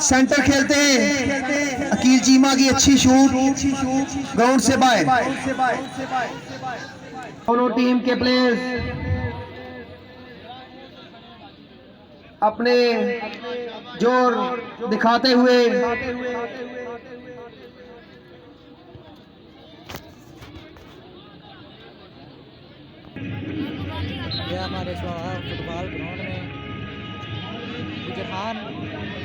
Centre खेलते हैं। अकील चीमा की अच्छी शूट ग्राउंड से बाहर। दोनों टीम के प्लेयर्स अपने जोर दिखाते हुए ये हमारे फुटबॉल ग्राउंड में गुजरान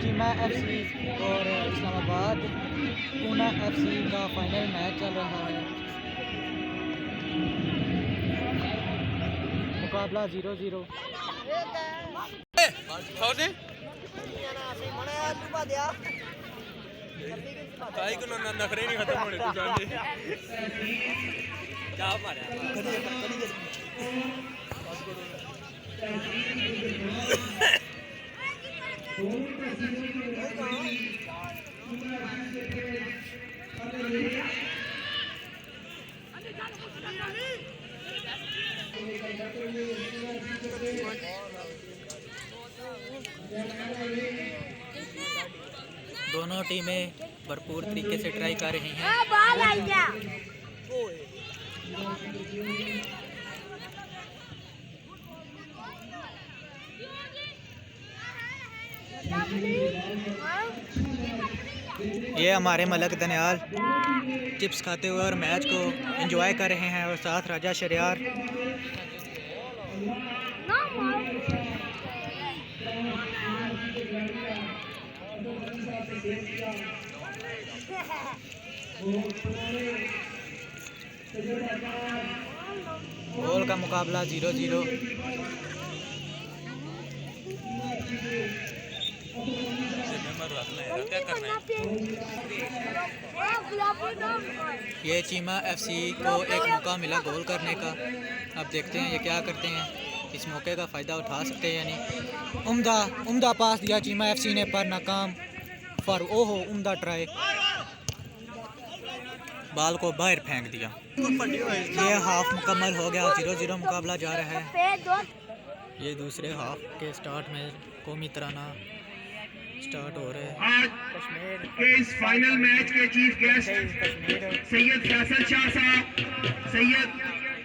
चीमा एफसी और इस्लामाबाद पूना एफसी का फाइनल मैच चल रहा है। मुकाबला 0-0। दोनों टीमें भरपूर तरीके से ट्राई कर रही हैं। ये हमारे मलक दनियाल चिप्स खाते हुए और मैच को एंजॉय कर रहे हैं और साथ राजा शरियार। गोल का मुकाबला 0-0। ये चीमा एफसी को एक मौका मिला गोल करने का। अब देखते हैं ये क्या करते हैं, इस मौके का फ़ायदा उठा सकते हैं या नहीं। उम्दा पास दिया चीमा एफसी ने पर नाकाम। पर ओहो उम्दा ट्राई, बाल को बाहर फेंक दिया। ये हाफ मुकम्मल हो गया, 0-0 मुकाबला जा रहा है। ये दूसरे हाफ के स्टार्ट में कौमी तराना स्टार्ट हो रहे हैं। आज के इस फाइनल मैच के चीफ गेस्ट सैयद फैसल शाह साहब, सैयद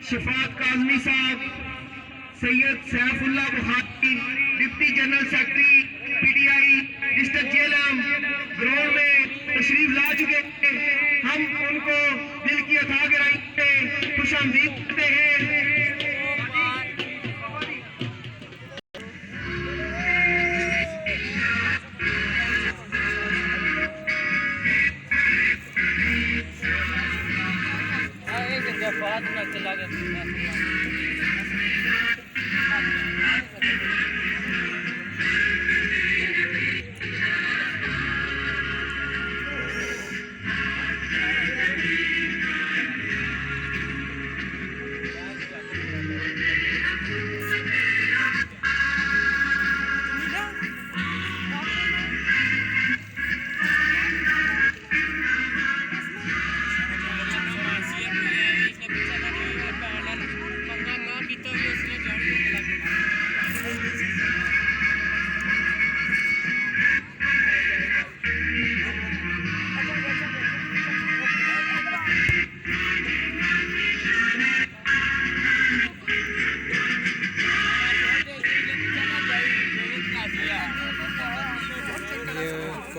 शफात काजमी साहब, Syed Saifullah Bukhari, deputy general secretary PTI district Jhelum ground में तशरीफ ला चुके हैं। हम उनको दिल की अता गहराई खुशामदीद करते हैं।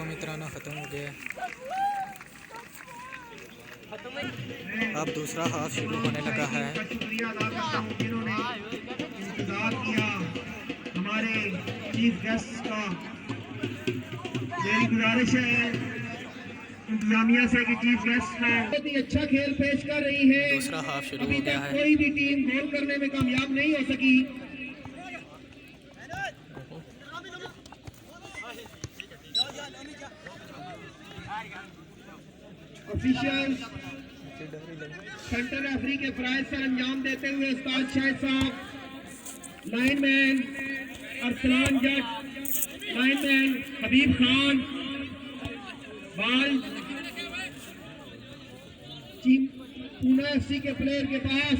मित्रांनो ख़त्म हो गया। अब दूसरा हाफ शुरू होने लगा है। हमारे चीफ गेस्ट का मेरी गुजारिश है इंतजामिया से कि चीफ गेस्ट बहुत ही अच्छा खेल पेश कर रही है। दूसरा हाफ शुरू हो गया है। कोई भी टीम गोल करने में कामयाब नहीं हो सकी। ऑफिशियल सेंटर रेफरी के फराइज पर अंजाम देते हुए उस्ताद शाहिद साहब, लाइनमैन अरसलान जट, लाइनमैन हबीब खान, बाल पूना एफसी के प्लेयर के पास।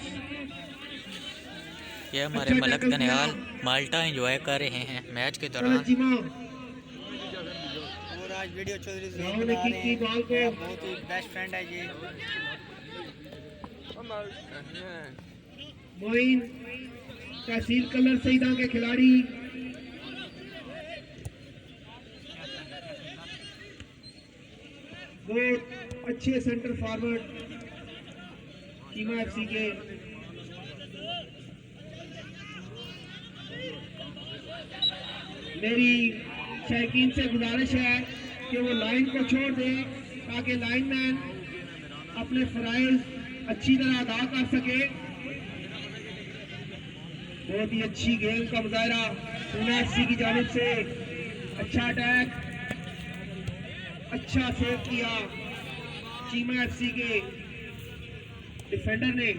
ये हमारे मलक दनियाल माल्टा एंजॉय कर रहे हैं मैच के दौरान। आज वीडियो चौधरी से राहुल ने बना किक रहे की हैं। बॉल को। मेरा बहुत ही बेस्ट फ्रेंड है ये। मोइन तहसील कलर सईदा के खिलाड़ी बहुत अच्छे सेंटर फॉरवर्ड चीमा एफसी के। मेरी शौकीन से गुजारिश है कि वो लाइन को छोड़ दें ताकि लाइनमैन अपने फराइज अच्छी तरह अदा कर सके। बहुत ही अच्छी गेम का मुजाहरा पूना एफसी की जानिब से। अच्छा अटैक, अच्छा सेव किया चीमा एफसी के डिफेंडर ने।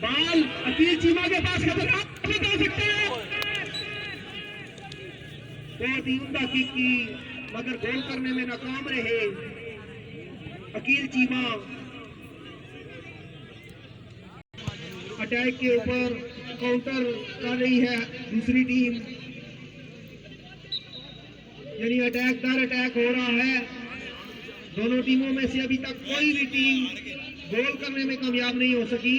बॉल अकील चीमा के पास खतरनाक बता सकते हैं। बहुत ही उम्दा किक की मगर गोल करने में नाकाम रहे अकील चीमा। अटैक के ऊपर काउंटर कर रही है दूसरी टीम, यानी अटैक दर अटैक हो रहा है। दोनों टीमों में से अभी तक कोई भी टीम गोल करने में कामयाब नहीं हो सकी।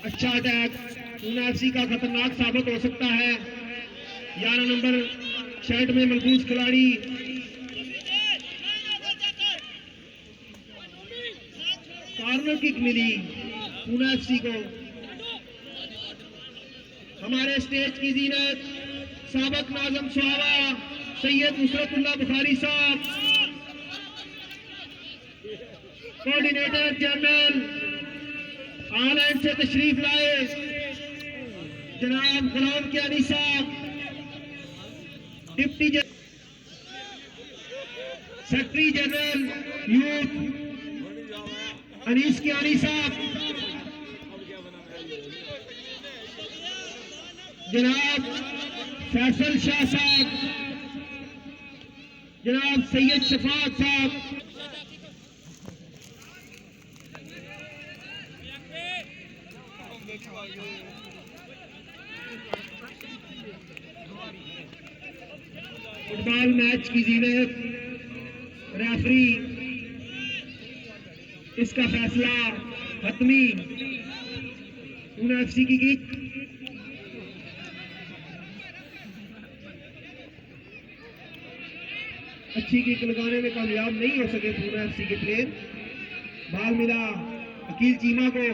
अच्छा अटैक पूना एफसी का खतरनाक साबित हो सकता है। 11 नंबर शर्ट में मलबूस खिलाड़ी कॉर्नर किक मिली पूना एफसी को। हमारे स्टेज की जीनत साबक नाज़म सुहावा सैयद नुसरतुल्लाह बुखारी साहब, कोऑर्डिनेटर जनरल आलैंड से तशरीफ लाए जनाब गुलाम कियानी साहब, deputy secretary general youth Anees Kiani साहब, जनाब फैसल शाह साहब, जनाब सैयद शफात साहब, फुटबॉल मैच की जीनत रेफरी इसका फैसला हतमी पूना एफसी की किक। अच्छी किक लगाने में कामयाब नहीं हो सके पूना एफसी के प्लेयर। बॉल मिला अकील चीमा को,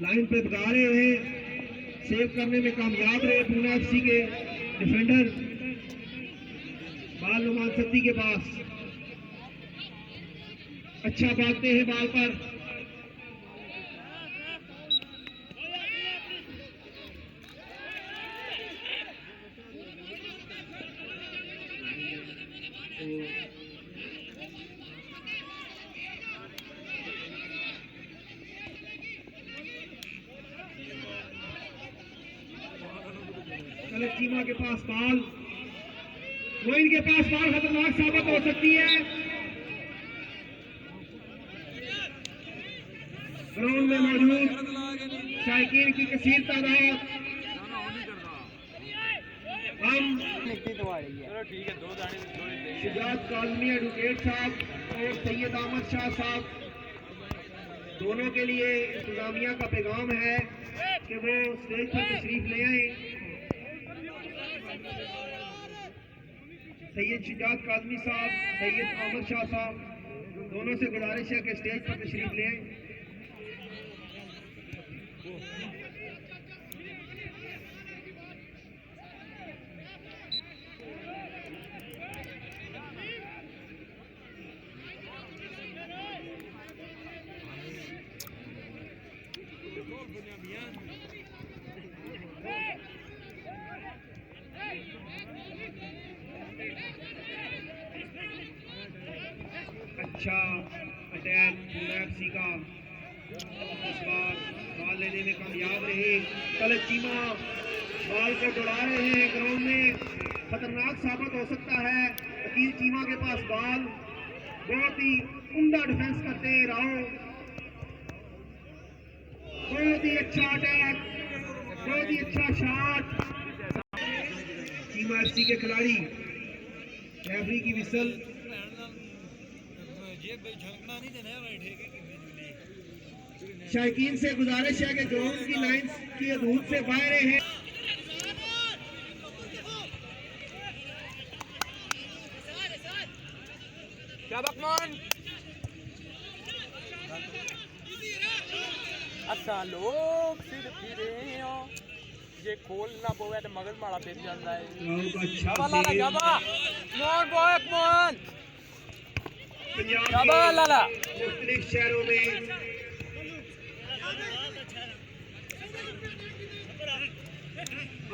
लाइन पे भगा रहे हुए सेव करने में कामयाब रहे पूना एफसी के डिफेंडर। बाल नुमान सत्ती के पास अच्छा भागते हैं बाल पर। गलत चीमा के पास बॉल, मोइन के पास बॉल खतरनाक साबित हो सकती है। ग्राउंड में मौजूद शायकीन की कसीर तादाद, हम शुजात काजमी एडवोकेट साहब और सैयद अहमद शाह साहब दोनों के लिए इंतजामिया का पैगाम है कि वो स्टेज पर तशरीफ ले आए। सैयद शुजात काजमी साहब, सैयद अहमद शाह साहब दोनों से गुजारिश है कि स्टेज पर तशरीफ ले आए। अच्छा अटैक पूना एफसी का इस बार बॉल लेने में कामयाब रहे। कल चीमा बॉल को दौड़ा रहे हैं ग्राउंड में, खतरनाक साबित हो सकता है। अकील चीमा के पास बॉल, बहुत ही उम्दा डिफेंस करते हैं राव, बहुत ही अच्छा अटैक, बहुत ही अच्छा शॉट। चीमा एफसी के खिलाड़ी, रेफरी की विसल। शायकीन से गुजारिश है कि ग्राउंड की लाइन की हदूद से बाहर है। क्या बकमान अच्छा लोग सिर फिरे ये खोलना पोवे तो मगज मारा फिर जाता है। शाबा लाला शाबा मोहन बॉय मोहन शाबा लाला। मुख्तलिफ शहरों में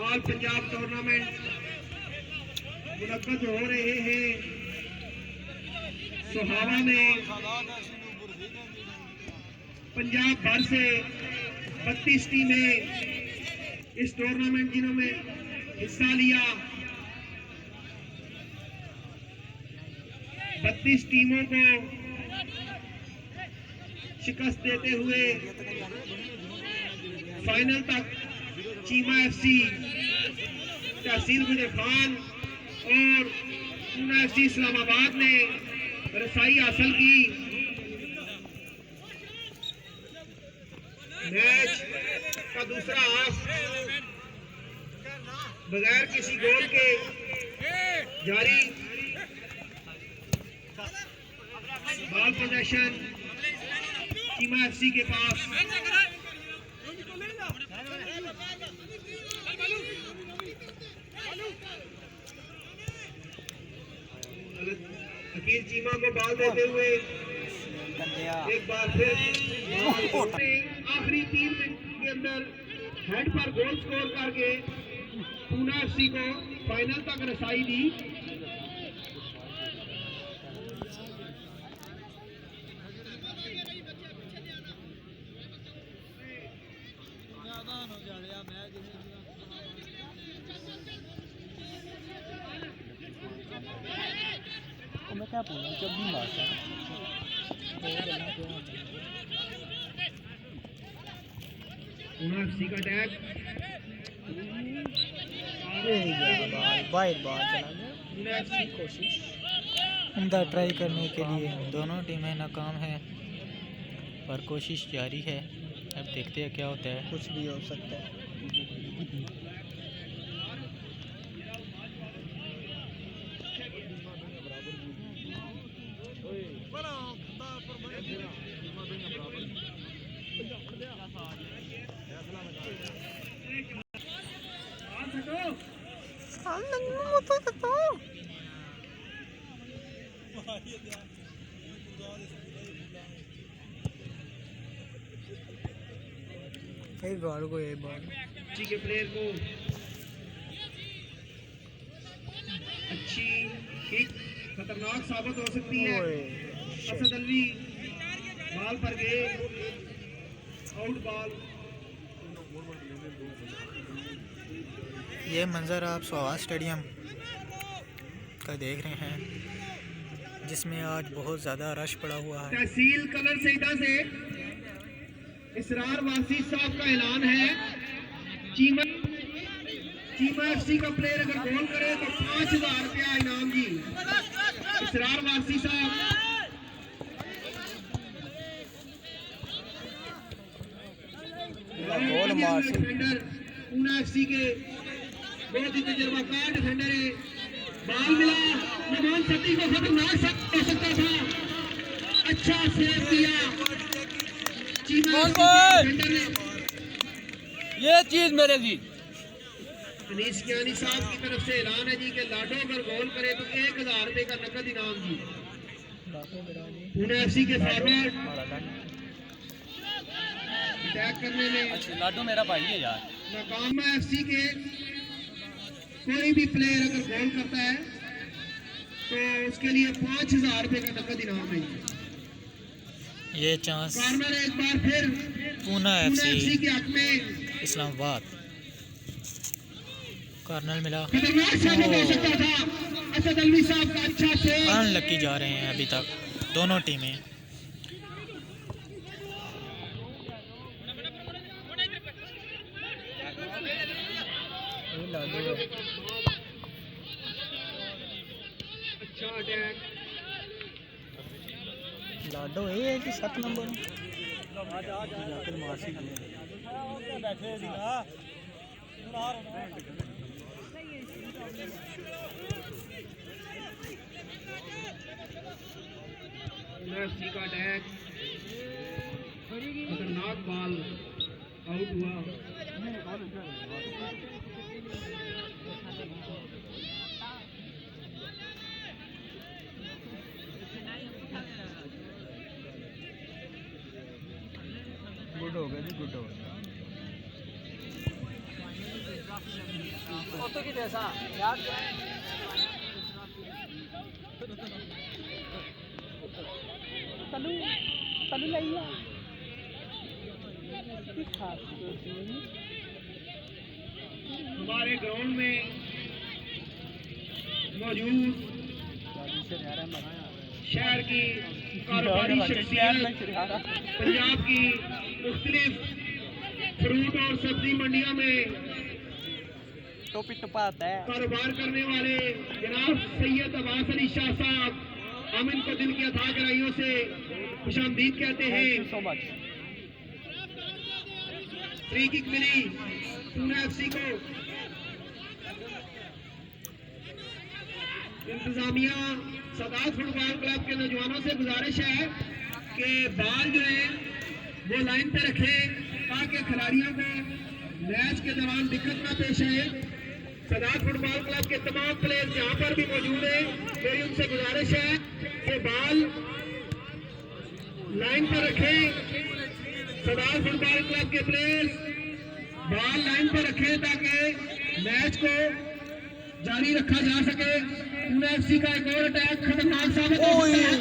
ऑल पंजाब टूर्नामेंट मुनक्कद हो रहे हैं। सोहावा में पंजाब भर से 32 टीमें इस टूर्नामेंट जिन्होंने हिस्सा लिया, 32 टीमों को शिकस्त देते हुए फाइनल तक चीमा एफसी, तहसील गुजर खान और पूना एफसी इस्लामाबाद ने रसाई हासिल की। मैच का दूसरा हाफ बगैर किसी गोल के जारी। बॉल पोजेशन चीमा एफसी के पास। अकील चीमा को बॉल देते हुए एक बार फिर आखिरी 3 मिनट के अंदर हेड पर गोल स्कोर करके पूना एफसी को फाइनल तक रसाई दी। मैं क्या बोलूं जब भी मारता पूना एफसी का टैग बाहर चला गया। पूना एफसी कोशिश उम्दा ट्राई करने के लिए दोनों टीमें नाकाम हैं, पर कोशिश जारी है। अब देखते हैं क्या होता है। कुछ भी हो सकता है। बॉल को ये बॉल के प्लेयर को अच्छी किक खतरनाक साबित हो सकती है। असद अलवी बॉल पर गए, आउट बॉल। ये मंज़र आप सोहावा स्टेडियम का देख रहे हैं, जिसमें आज बहुत ज़्यादा रश पड़ा हुआ है। तहसील कलर सईदा से इसरार वासी साहब का ऐलान है। चीमा एफसी का प्लेयर अगर गोल करे तो 5000 रुपया इनाम जी। इसरार वासी साहब गोल मार डिफेंडर पूना एफसी के बहुत ही तजुर्बाकार डिफेंडर है। बॉल मिला, नमान सती को खतरनाक हो सकता था, अच्छा सेव किया चीमा डिफेंडर ने। ये चीज मेरे लिए अनीस कियानी साहब की तरफ से ऐलान है जी कि लाडो अगर गोल करे तो 1000 रुपए का नकद इनाम जी। पूना एफसी के फॉरवर्ड अटैक करने में अच्छा लाडो मेरा भाई है यार। नाकाम एफसी के कोई भी प्लेयर अगर गोल करता है तो उसके लिए 5000 रुपए का नकद इनाम है। ये चांस कॉर्नर एक बार फिर पूना FC FC के हक में। इस्लामाबाद। कॉर्नर मिला, खतरनाक शॉट हो सकता था। असद अलवी साहब का अच्छा सेव। अनलकी जा रहे हैं अभी तक दोनों टीमें। अच्छा अटैक। लाडो है कि 7 नंबर FC का अटैक, खतरनाक बॉल आउट हुआ। गुड हो गया जी, गुड हो गया। तो की जैसा याद तलू तलू लाइया हमारे ग्राउंड में मौजूद शहर की कारोबारी शख्सियत, पंजाब की मुख्तलिफ फ्रूट और सब्जी मंडियों में टोपी टपाता है। कारोबार करने वाले जनाब सैयद अब्बास अली शाह साहब, हम इनको दिल की अथा गहराइयों से खुशामदीद कहते हैं। So much. फ्री किक मिली पूना FC को। इंतजामिया सदात फुटबॉल क्लब के नौजवानों से गुजारिश है कि बॉल जो है वो लाइन पे रखें ताकि खिलाड़ियों को मैच के दौरान दिक्कत ना पेश आए। सदात फुटबॉल क्लब के तमाम प्लेयर जहां पर भी मौजूद हैं, मेरी उनसे गुजारिश है कि बॉल लाइन पर रखें। सदात फुटबॉल क्लब के प्लेयर्स बॉल लाइन पर रखें ताकि मैच को जारी रखा जा सके। पूना FC का एक और अटैक खतरनाक साबित हो सकता है।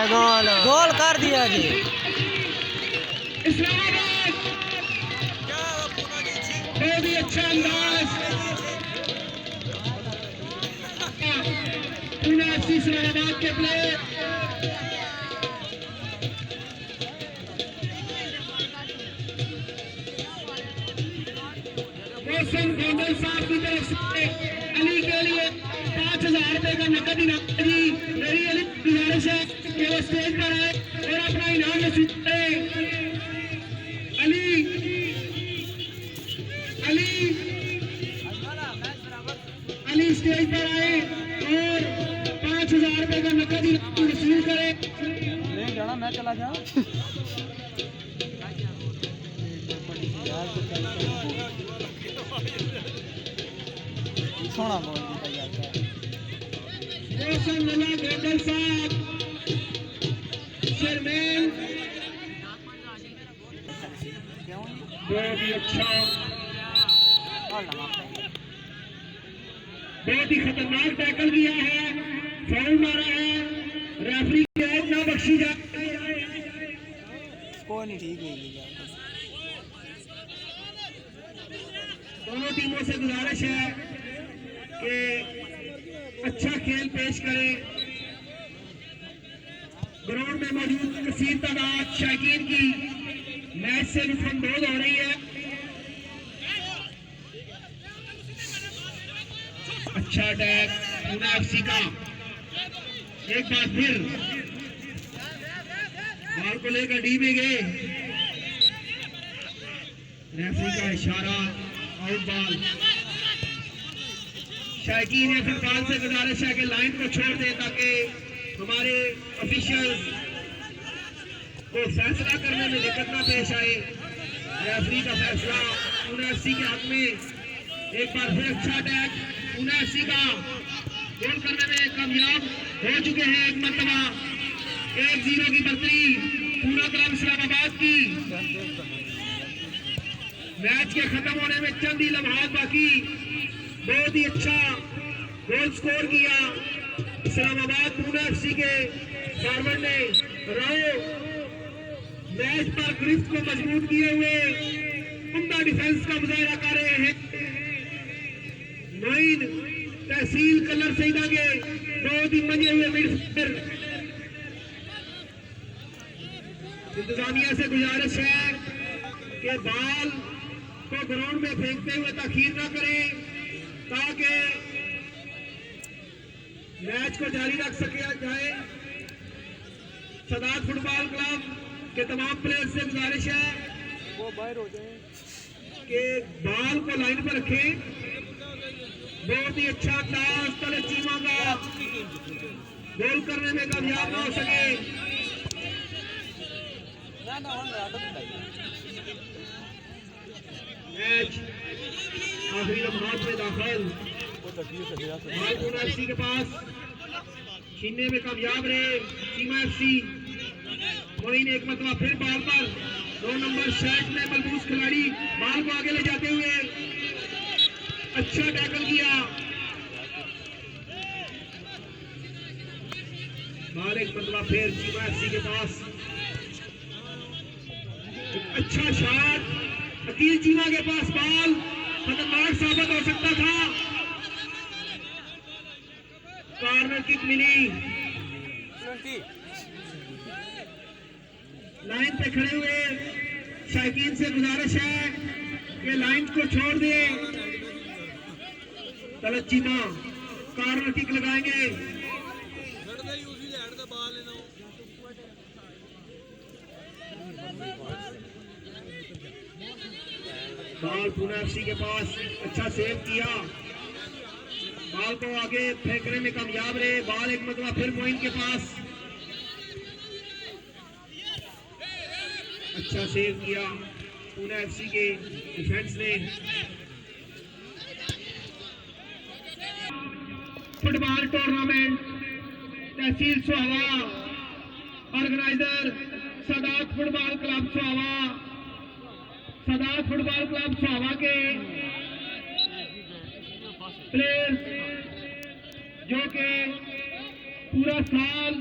गोल गोल कर दिया जी। इस्लामाबाद बहुत ही अच्छा अंदाज। पूना FC इस्लामाबाद के प्लेयर मौसम गोंदल साहब की तरफ से अली के लिए 5000 रुपए का नकद इनाम जी। मेरी अली गुजारिश है कि वो स्टेज पर आए और अपना इनाम नसीब करें। अली अली अली स्टेज पर आए और 5000 रुपए का नकद इनाम नसीब करें। ले जाना, मैं चला जा। सोना बोल दिया जाता है। मौसम वाला गोंदल साहब चेयरमैन बहुत ही अच्छा, बहुत ही खतरनाक टैकल किया है, फाउल मारा है। रेफरी की हदायत ना बख्शी जाए। कोई नहीं, ठीक है। दोनों टीमों से गुजारिश है कि अच्छा खेल पेश करें। ग्राउंड में मौजूद कसीर तादाद शायकीन की मैच से लुत्फानंदोज हो रही है। अच्छा अटैक पूना FC का, एक बार फिर बॉल को लेकर डी में गए। रेफरी का इशारा, आउट बॉल। शायकीन फुटबॉल से गुजारिश है कि लाइन को छोड़ दें ताकि हमारे ऑफिशियल्स को फैसला करने में दिक्कत ना पेश आए। रेफरी का फैसला पूना FC के हक में। एक बार फिर अच्छा अटैक पूना FC का, गोल करने में कामयाब हो चुके हैं एक मरतबा। 1-0 की बढ़तरी पूना क्लब इस्लामाबाद की। मैच के खत्म होने में चंद ही लम्हात बाकी। बहुत ही अच्छा गोल स्कोर किया इस्लामाबाद पूना FC के फॉरवर्ड ने राव मैच पर ग्रिफ्ट को मजबूत किए हुए उम्दा डिफेंस का मुजाहरा कर रहे हैं। मोइन तहसील कलर सईदा के बहुत ही मंजे हुए मिडफील्डर। इंतजामिया से गुजारिश है कि बॉल को ग्राउंड में फेंकते हुए ताखीर न करें ताकि मैच को जारी रख सके जाए। सदात फुटबॉल क्लब के तमाम प्लेयर्स से गुजारिश है वो बाहर हो जाए कि बॉल को लाइन पर रखें। बहुत ही अच्छा टॉस तलत चीमा का गोल करने में कामयाब ना हो सके। मैच आखिरी लम्हात में दाखिल एफसी के पास छीनने में कामयाब रहे चीमा एफसी। मोइन एक मतवा फिर बॉल पर 2 नंबर शर्ट में मलबूस खिलाड़ी बॉल को आगे ले जाते हुए अच्छा टैकल किया। बॉल एक मतवा फिर चीमा एफसी के पास। एक अच्छा शॉट अकील चीमा के पास, बॉल खतरनाक साबित हो सकता था। कॉर्नर किक मिली। लाइन पे खड़े हुए शायकीन से गुजारिश है कि लाइन को छोड़ दे। तलत चीमा कॉर्नर किक लगाएंगे। बॉल पूना एफसी के पास, अच्छा सेव किया। बॉल को आगे फेंकने में कामयाब रहे। बॉल एक मतवा फिर मोइन के पास, अच्छा सेव किया पूना एफसी के डिफेंस ने। फुटबॉल टूर्नामेंट तहसील सुहावा, ऑर्गेनाइजर सदात फुटबॉल क्लब सुहावा। सदात फुटबॉल क्लब सुहावा के प्लेयर्स जो कि पूरा साल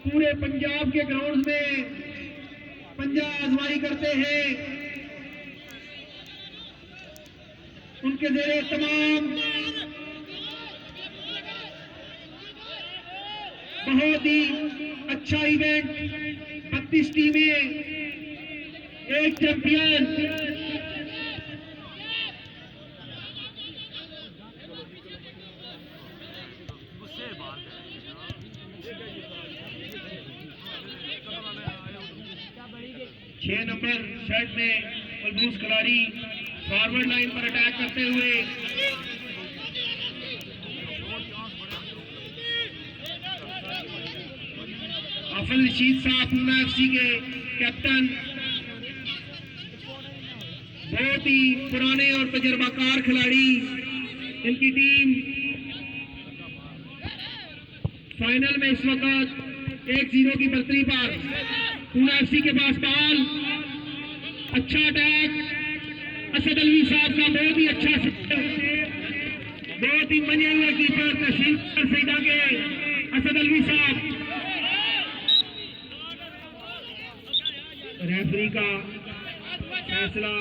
पूरे पंजाब के ग्राउंड में पंजा आजमाई करते हैं, उनके ज़रिए तमाम बहुत ही अच्छा इवेंट। 32 टीमें, एक चैंपियन। छह नंबर शर्ट में मलबूस खिलाड़ी फॉरवर्ड लाइन पर अटैक करते हुए हाफिज रशीद साहब पूना एफसी के कैप्टन, बहुत ही पुराने और तजर्बाकार खिलाड़ी। इनकी टीम फाइनल में इस वक्त 1-0 की बढ़तरी पर। पूना एफसी के पास बॉल, अच्छा अटैक असद अलवी साहब का, बहुत ही अच्छा बहुत ही मजे हुए कीपर तहसील सईदा के असद अलवी साहब। रेफरी का फैसला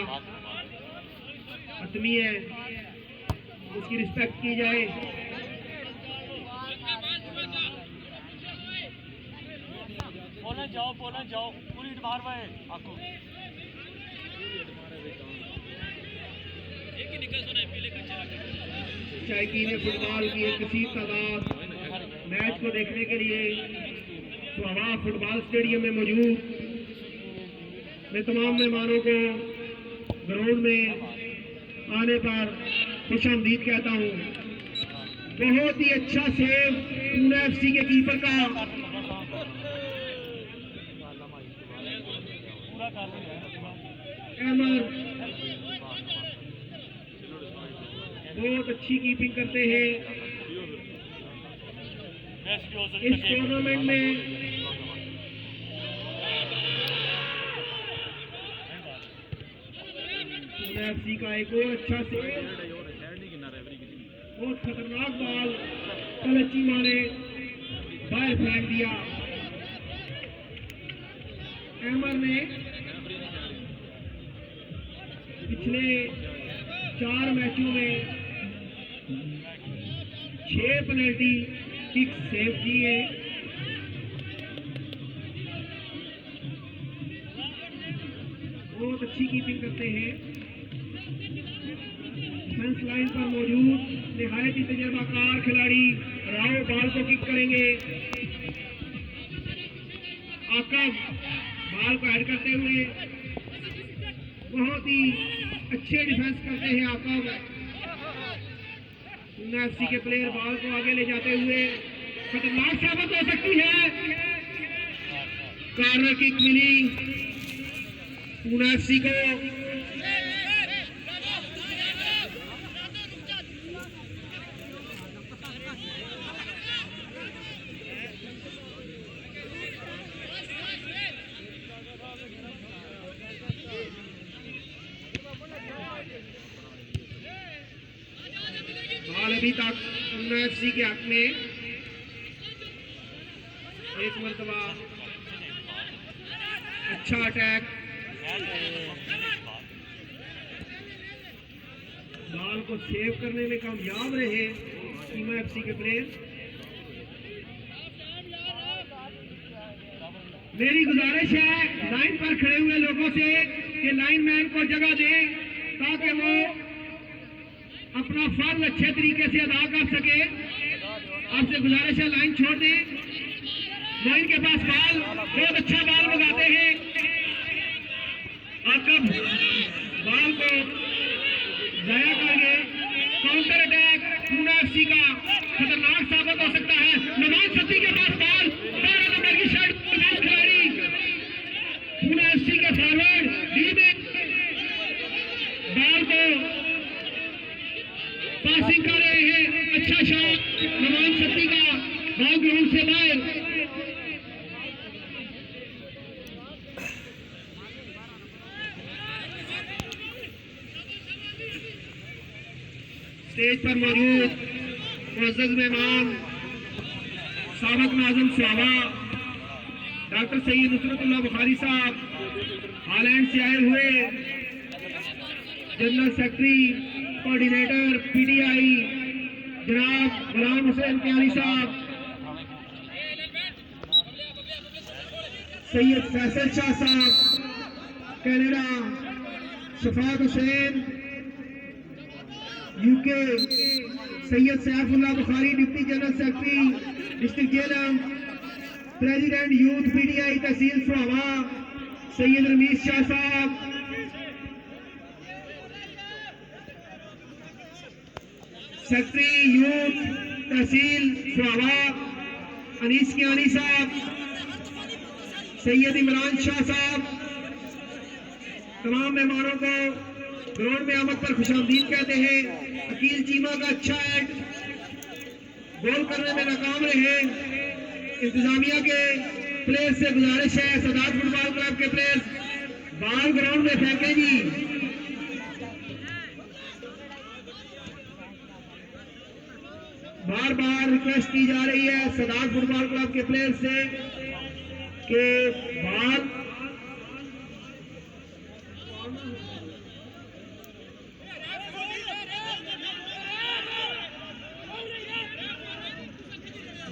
हतमी है, उसकी रिस्पेक्ट की जाए। बोले जाओ पूरी बाहर में आपको शायकीन फुटबॉल की एक कसीर तादाद मैच को देखने के लिए सुहावा फुटबॉल स्टेडियम में मौजूद। मैं तमाम मेहमानों को ग्राउंड में आने पर खुशामदीद कहता हूँ। बहुत ही अच्छा सेव पूना एफसी के कीपर का। अहमद बहुत अच्छी कीपिंग करते हैं। इस टूर्नामेंट में एफसी का एक और अच्छा सेव, बहुत खतरनाक बॉल कलची मारे बाहर फेंक दिया। अहमद ने पिछले 4 मैचों में 6 पेनल्टी किक सेव किए। बहुत अच्छी कीपिंग करते हैं। डिफेंस लाइन पर मौजूद निहायत ही तजर्बाकार खिलाड़ी राव बॉल को किक करेंगे। आकब बॉल को हेड करते हुए बहुत ही अच्छे डिफेंस करते हैं आकब। पूना एफसी के प्लेयर बॉल को आगे ले जाते हुए खतरनाक साबित हो सकती है। कॉर्नर किक मिली पूना एफसी को। बॉल अभी तक पूना एफसी के हक में। एक मरतबा अच्छा अटैक। बॉल को सेव करने में कामयाब रहे पूना एफसी के प्लेयर। मेरी गुजारिश है लाइन पर खड़े हुए लोगों से कि लाइनमैन को जगह दें ताकि वो अपना फर्ज अच्छे तरीके से अदा कर सके। आपसे गुजारिश है लाइन छोड़ दें। लाइन के पास बॉल बहुत अच्छा बॉल लगाते हैं। आकब बॉल को जाया करके काउंटर अटैक पूना एफसी का खतरनाक साबित हो सकता है। नवाज सत्ती के पास बॉल 12 नंबर की शर्ट खिलाड़ी पूना एफसी के फॉरवर्ड डी में बॉल को पासिंग कर रहे हैं। अच्छा शॉट नवाज सत्ती का बॉल ग्राउंड से बाहर। स्टेज पर मौजूद मुअज़्ज़ज़ मेहमान साबिक़ नाज़िम स्वाबा डॉक्टर सैयद नुसरतुल्लाह बुखारी साहब, हॉलैंड से आए हुए जनरल सेक्रेटरी कोऑर्डिनेटर पीटीआई जनाब Ghulam Hussain Kiani sahab, Syed Faisal Shah sahab Canada, Shafat Hussain UK, Syed Saifullah Bukhari deputy general secretary district Jhelum, president youth PTI tehsil Swabi Syed Ramiz Shah sahab, secretary youth tehsil Swabi Anees Kiani sahab, Syed Imran Shah साहब, तमाम मेहमानों को ग्राउंड में आमद पर खुशामदीद कहते हैं। अकील चीमा का अच्छा एड गोल करने में नाकाम रहे। इंतजामिया के प्लेयर्स से गुजारिश है, सदात फुटबॉल क्लब के प्लेयर्स बॉल ग्राउंड में फेंके जी। बार बार रिक्वेस्ट की जा रही है सदात फुटबॉल क्लब के प्लेयर्स से कि बॉल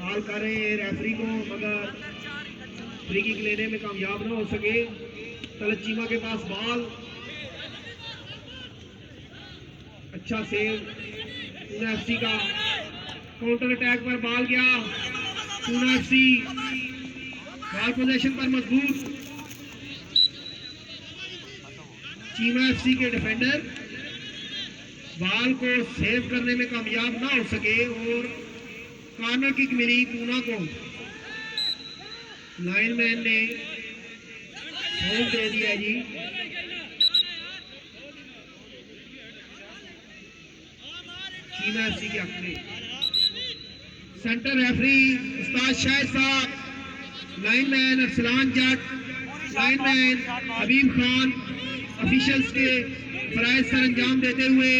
कॉल कर रहे हैं रेफरी को, मगर फ्री किक लेने में कामयाब ना हो सके। तलत चीमा के पास बॉल, अच्छा सेव पूना एफसी का। काउंटर अटैक पर बॉल गया पूना एफसी, बॉल पोजीशन पर मजबूत चीमा एफसी के डिफेंडर बॉल को सेव करने में कामयाब ना हो सके और कॉर्नर किक मिली पूना को। लाइनमैन ने होल्ड दे दिया जी। चीमा एफसी के हक में सेंटर रेफरी उस्ताद शाहिद साहब, लाइनमैन अरसलान जट, लाइनमैन हबीब खान ऑफिशियल्स के फराइज सर अंजाम देते हुए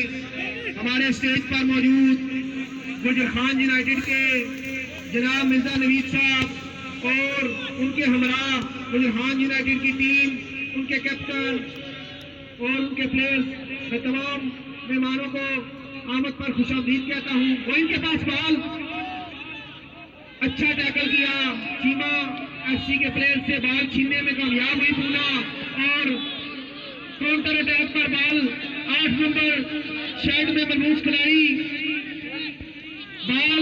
हमारे स्टेज पर मौजूद गुजर खान यूनाइटेड के जनाब मिर्जा नवीद साहब, और उनके हमरा बुरहान यूनाइटेड की टीम, उनके कैप्टन और उनके प्लेयर्स, मैं तमाम मेहमानों को आमद पर खुशामदीद कहता हूँ। वो इनके पास बॉल, अच्छा टैकल किया, चीमा एफसी के प्लेयर से बॉल छीनने में कामयाब हुई पूना, और काउंटर अटैक पर बॉल 8 नंबर शेड में मलबूस खिलाड़ी, बॉल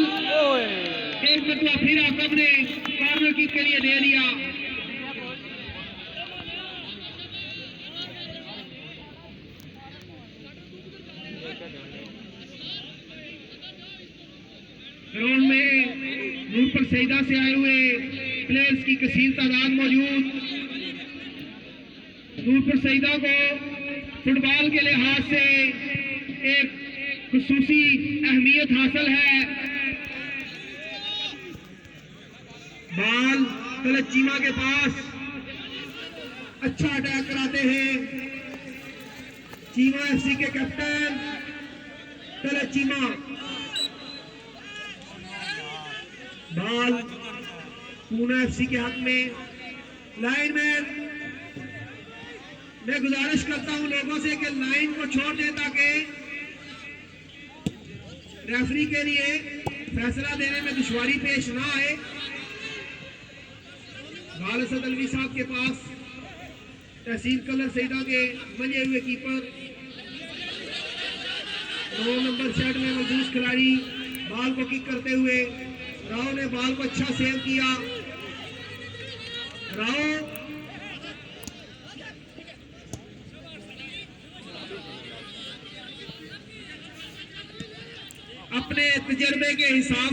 एक मरतबा फिर आकब ने कॉर्नर किक के लिए दे दिया। ग्राउंड में नूरपुर सईदा से आए हुए प्लेयर्स की कसीर तादाद मौजूद। नूरपुर सईदा को फुटबॉल के लिहाज से एक खुसूसी अहमियत हासिल है। बॉल गलत चीमा के पास, अच्छा अटैक कराते हैं चीमा एफसी के कैप्टन गलत चीमा। बॉल पूना एफसी के हक में। लाइनमैन, मैं गुजारिश करता हूं लोगों से कि लाइन को छोड़ दें ताकि रेफरी के लिए फैसला देने में दुश्वारी पेश ना आए। बाल असद अलवी साहब के पास तहसील कलर सईदा के बने हुए कीपर, 9 नंबर सेट में मौजूद खिलाड़ी बॉल को किक करते हुए राव ने बॉल को अच्छा सेव किया। राव अपने तजर्बे के हिसाब